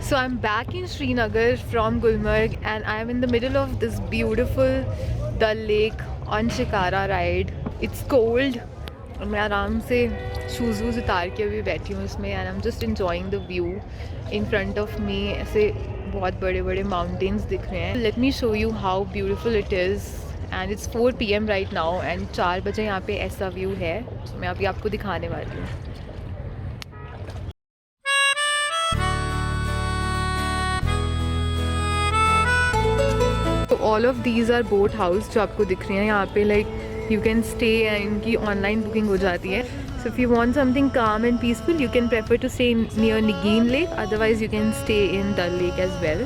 So I'm back in Srinagar from Gulmarg and I'm in the middle of this beautiful Dal Lake on Shikara ride. It's cold और मैं आराम से shoes वूज़ उतार के अभी बैठी हूँ इसमें and I am just enjoying the view in front of me. ऐसे बहुत बड़े बड़े माउंटेन्स दिख रहे हैं. Let me show you how beautiful it is and it's 4 PM right now and 4 बजे यहाँ पे ऐसा व्यू है. मैं अभी आपको दिखाने वाली हूँ. All of these are boat house जो आपको दिख रहे हैं यहाँ पे. Like you can stay and इनकी ऑनलाइन बुकिंग हो जाती है. So if you want something calm and peaceful you can prefer to stay near Nigeen lake, otherwise you can stay in Dal lake as well.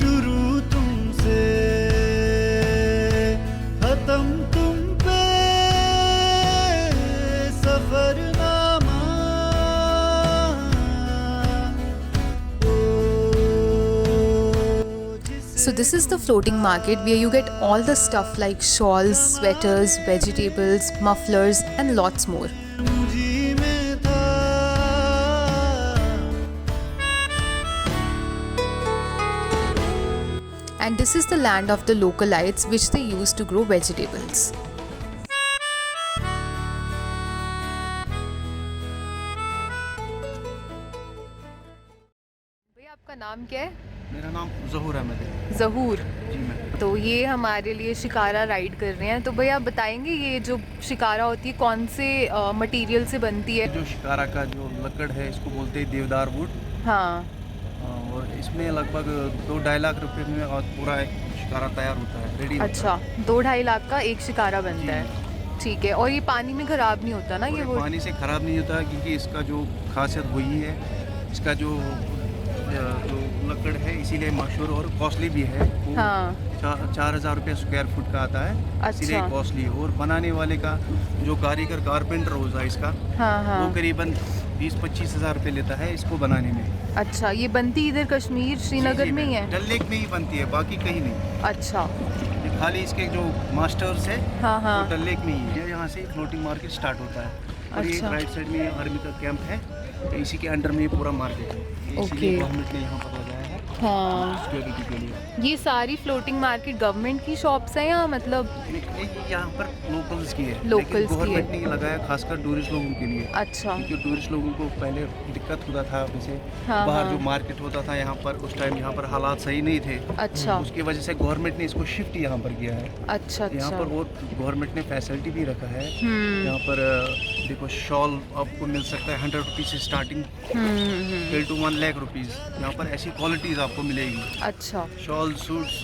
शुरू तुमसे खत्म तुम पे Safarnama. So this is the floating market where you get all the stuff like shawls, sweaters, vegetables, mufflers and lots more. मुझी में था And this is the land of the localites which they use to grow vegetables. भैया आपका नाम क्या है? मेरा नाम ज़हूर अहमद है ज़हूर. जी. मैं तो ये हमारे लिए शिकारा राइड कर रहे हैं. तो भैया आप बताएंगे ये जो शिकारा होती है कौन से मटेरियल से बनती है? जो शिकारा का जो लकड़ है इसको बोलते हैं देवदार वुड. हाँ. और इसमें लगभग 2-2.5 लाख रुपए में और पूरा एक शिकारा तैयार होता है, रेडी. अच्छा, 2-2.5 लाख का एक शिकारा बनता है. ठीक है. और ये पानी में ख़राब नहीं होता ना ये वुड? पानी से ख़राब नहीं होता क्योंकि इसका जो खासियत वही है. इसका जो लकड़ है इसीलिए मशहूर और कॉस्टली भी है. वो हाँ. 4,000 रुपये स्क्वायर फुट का आता है. इसीलिए अच्छा. कॉस्टली. और बनाने वाले का जो कारीगर कारपेंटर होता है इसका, हाँ हाँ. वो करीबन 20-25 हज़ार रुपये लेता है इसको बनाने में. अच्छा, ये बनती इधर कश्मीर श्रीनगर में ही है? डल लेक में ही बनती है, बाकी कहीं नहीं. अच्छा. ये खाली इसके जो मास्टर्स है हाँ हाँ. वो डल लेक में ही है. यहाँ से फ्लोटिंग मार्केट स्टार्ट होता है. और ये अच्छा. राइट साइड में आर्मी का कैंप है. तो इसी के अंडर में ये पूरा मार्केट है. इसीलिए गवर्नमेंट ने यहाँ पर लगाया है हाँ. सिक्योरिटी के लिए. ये सारी फ्लोटिंग मार्केट गवर्नमेंट की शॉप्स हैं या मतलब? नहीं, यहाँ पर लोकल्स की है. Locals लेकिन की गवर्नमेंट है. ने लगाया खासकर टूरिस्ट लोगों के लिए. अच्छा. क्योंकि टूरिस्ट लोगों को पहले दिक्कत होता था. जैसे हाँ, बाहर हाँ. जो मार्केट होता था यहाँ पर उस टाइम यहाँ पर हालात सही नहीं थे. अच्छा. उसकी वजह से गवर्नमेंट ने इसको शिफ्ट यहाँ पर किया है. अच्छा. यहाँ अच्छा. पर और गवर्नमेंट ने फैसिलिटी भी रखा है. यहाँ पर देखो शॉल आपको मिल सकता है 100 रुपीज़ से starting till two 1 lakh rupees. यहाँ पर ऐसी क्वालिटीज़ आपको मिलेगी. अच्छा. Shawl, suits,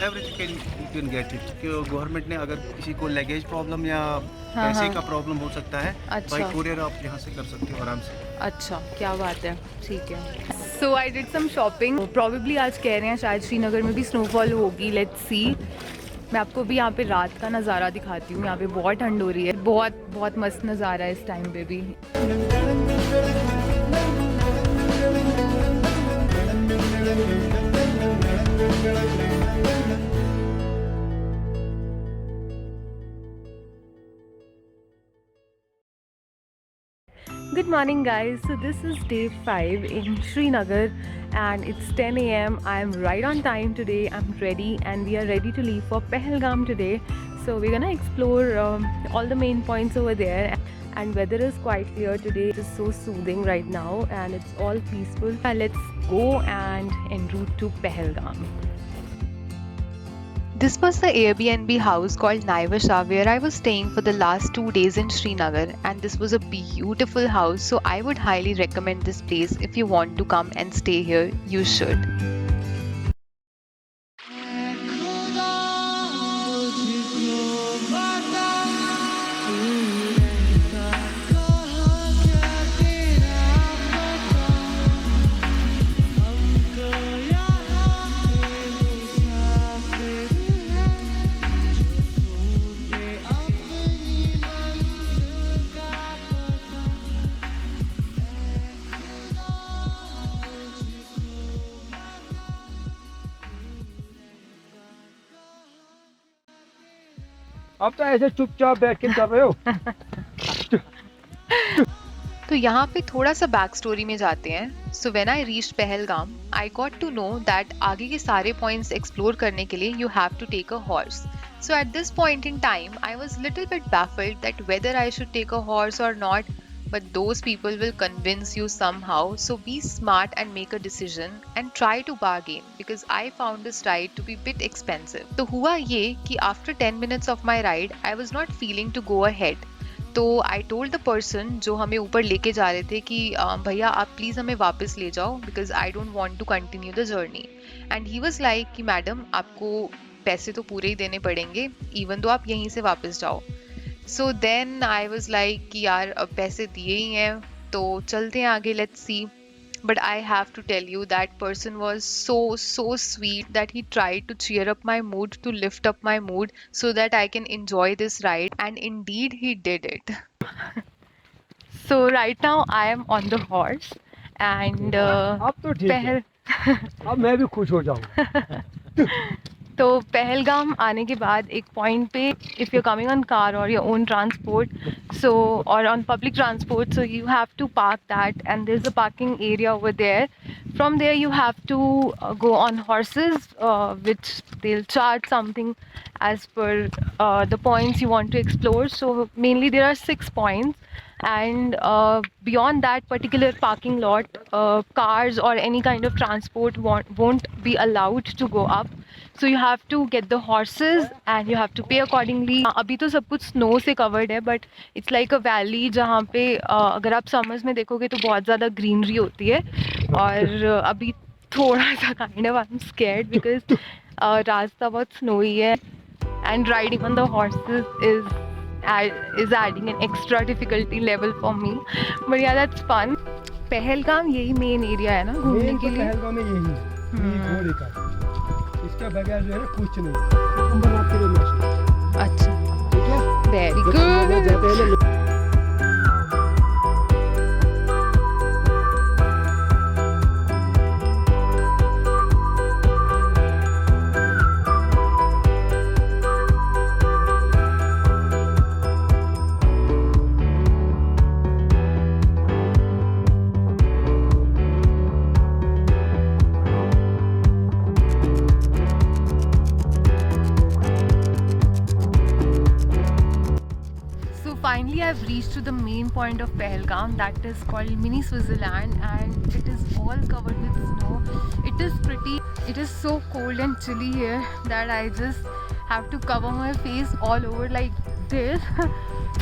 everything you can get it. Government ने अगर किसी को लगेज प्रॉब्लम या पैसे हाँ. का प्रॉब्लम हो सकता है, अच्छा. बाई कुरियर आप यहाँ से कर सकते हो आराम से. अच्छा, क्या बात है. ठीक है. So I did some shopping. Probably आज कह रहे हैं शायद श्रीनगर में भी स्नोफॉल होगी. Let's see. मैं आपको भी यहाँ पे रात का नज़ारा दिखाती हूँ. यहाँ पे बहुत ठंड हो रही है. बहुत बहुत मस्त नज़ारा है इस टाइम पे भी. Good morning guys. So this is day 5 in Srinagar and it's 10 AM. I'm right on time today. I'm ready and we are ready to leave for Pahalgam today. So we're gonna explore all the main points over there. And weather is quite clear today. It is so soothing right now and it's all peaceful. Let's go and en route to Pahalgam. This was the Airbnb house called Naivasha where I was staying for the last 2 days in Srinagar, and this was a beautiful house, so I would highly recommend this place. If you want to come and stay here, you should. अब तो ऐसे चुपचाप बैठ के कर रहे हो. तो यहाँ पे थोड़ा सा बैक स्टोरी में जाते हैं. So when I reached Pahalgam I got to know that आगे के सारे पॉइंट्स एक्सप्लोर करने के लिए you have to take a horse. So at this point in time, I was little bit baffled that whether I should take a horse or not, but those people will convince you somehow. So be smart and make a decision and try to bargain because I found this ride to be bit expensive. तो हुआ ये कि after 10 minutes of my ride, I was not feeling to go ahead. तो I told the person जो हमें ऊपर लेके जा रहे थे कि भैया आप प्लीज़ हमें वापस ले जाओ because I don't want to continue the journey. And he was like कि मैडम आपको पैसे तो पूरे ही देने पड़ेंगे इवन दो आप यहीं से वापस जाओ. So then I was like कि यार अब पैसे दिए ही हैं तो चलते हैं आगे, let's see. But I have to tell you that person was so sweet that he tried to cheer up my mood, to lift up my mood so that I can enjoy this ride, and indeed he did it. So right now I am on the horse and अब तो ठीक है. अब मैं भी खुश हो जाऊँ. तो पहलगाम आने के बाद एक पॉइंट पे if you coming on car or your own transport so or on public transport so you have to park that and there is a parking area over there. From there you have to go on horses which they'll charge something as per the points you want to explore. So mainly there are 6 points and beyond that particular parking lot cars or any kind of transport won't be allowed to go up. So you have to get the horses and you have to pay accordingly. अभी तो सब कुछ snow से covered है but it's like a valley जहाँ पे अगर आप समर्स में देखोगे तो बहुत ज़्यादा ग्रीनरी होती है. और अभी थोड़ा सा kind of I am scared because रास्ता बहुत स्नोई है and riding on the horses is adding an extra difficulty level for me. But yeah, that's fun. Pahalgam यही मेन एरिया है ना घूमने के लिए. पहलगाम में यही है घोड़े का. इसके बगैर जो है ना कुछ नहीं. हम बनाते हैं. अच्छा, ठीक है. Very good. Finally, I've reached to the main point of Pahalgam, that is called Mini Switzerland, and it is all covered with snow. It is pretty. It is so cold and chilly here that I just have to cover my face all over like this.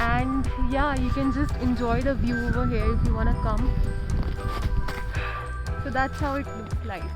And yeah, you can just enjoy the view over here if you wanna come. So that's how it looks like.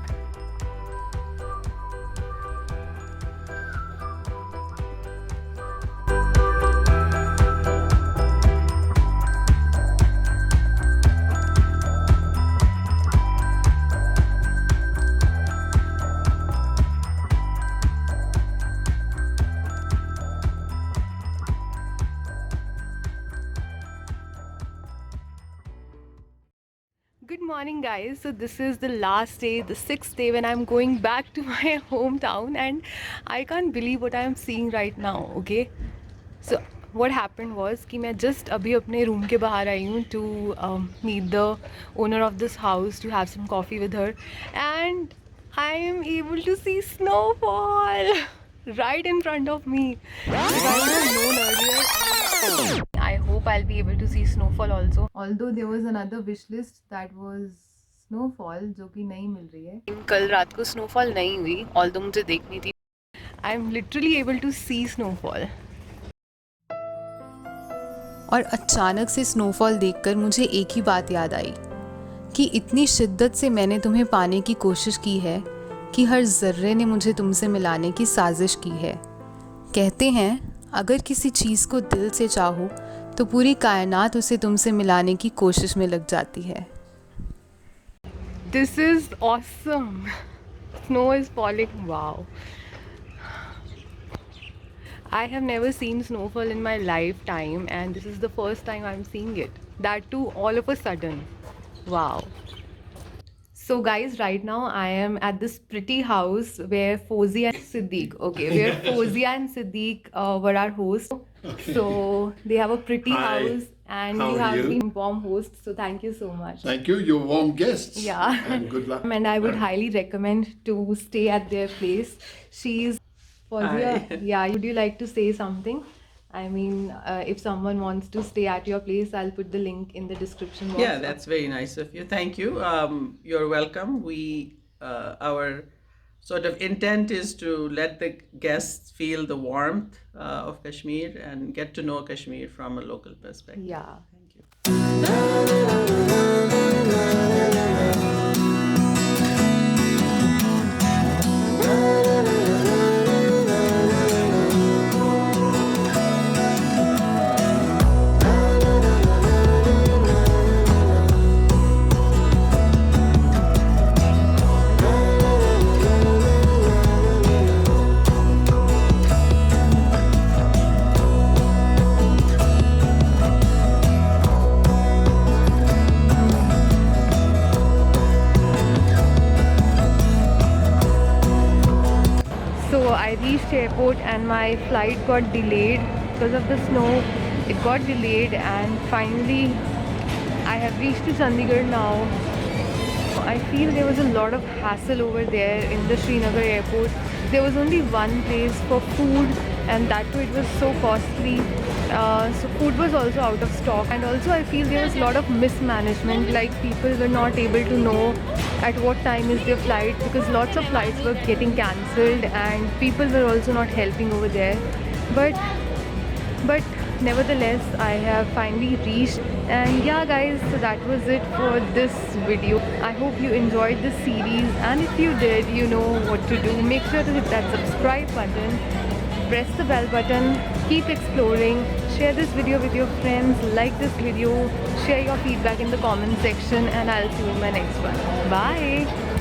Good morning guys. So this is the last day, the 6th day when I'm going back to my hometown and I can't believe what I'm seeing right now. Okay, so what happened was कि मैं just अभी अपने room के बाहर आई हूँ to meet the owner of this house to have some coffee with her, and I am able to see snowfall right in front of me. If I would have known earlier, I hope I'll be able to see snowfall also. Although there was another wish list that was snowfall जो कि नहीं मिल रही है. कल रात को snowfall नहीं हुई, although मुझे देखनी थी. I'm literally able to see snowfall. और अचानक से स्नोफॉल देखकर मुझे एक ही बात याद आई कि इतनी शिद्दत से मैंने तुम्हें पाने की कोशिश की है कि हर ज़र्रे ने मुझे तुमसे मिलाने की साजिश की है. कहते हैं अगर किसी चीज़ को दिल से चाहो तो पूरी कायनात उसे तुमसे मिलाने की कोशिश में लग जाती है. This is awesome. Snow is falling. Wow. I have never seen snowfall in my lifetime and this is the first time I'm seeing it. That too all of a sudden. Wow. So guys, right now I am at this pretty house where Fozia and Siddiq, where Fozia and Siddiq were our hosts. So they have a pretty house and How you are have you? been warm host. So thank you so much. Thank you. You're warm guests. Yeah. And good luck. And I would highly recommend to stay at their place. She's Fawzia. Hi. Yeah, would you like to say something? I mean, if someone wants to stay at your place, I'll put the link in the description box. Yeah, that's very nice of you. Thank you. You're welcome. Our sort of intent is to let the guests feel the warmth of Kashmir and get to know Kashmir from a local perspective. Yeah. Thank you. So I reached airport and my flight got delayed because of the snow. It got delayed and finally I have reached to Chandigarh now. I feel there was a lot of hassle over there in the Srinagar airport. There was only one place for food and that too it was so costly. So food was also out of stock, and also I feel there was a lot of mismanagement, like people were not able to know at what time is their flight, because lots of flights were getting cancelled and people were also not helping over there. But nevertheless I have finally reached, and yeah guys, so that was it for this video. I hope you enjoyed this series, and if you did, you know what to do. Make sure to hit that subscribe button, press the bell button, keep exploring, share this video with your friends, like this video, share your feedback in the comment section, and I'll see you in my next one. Bye.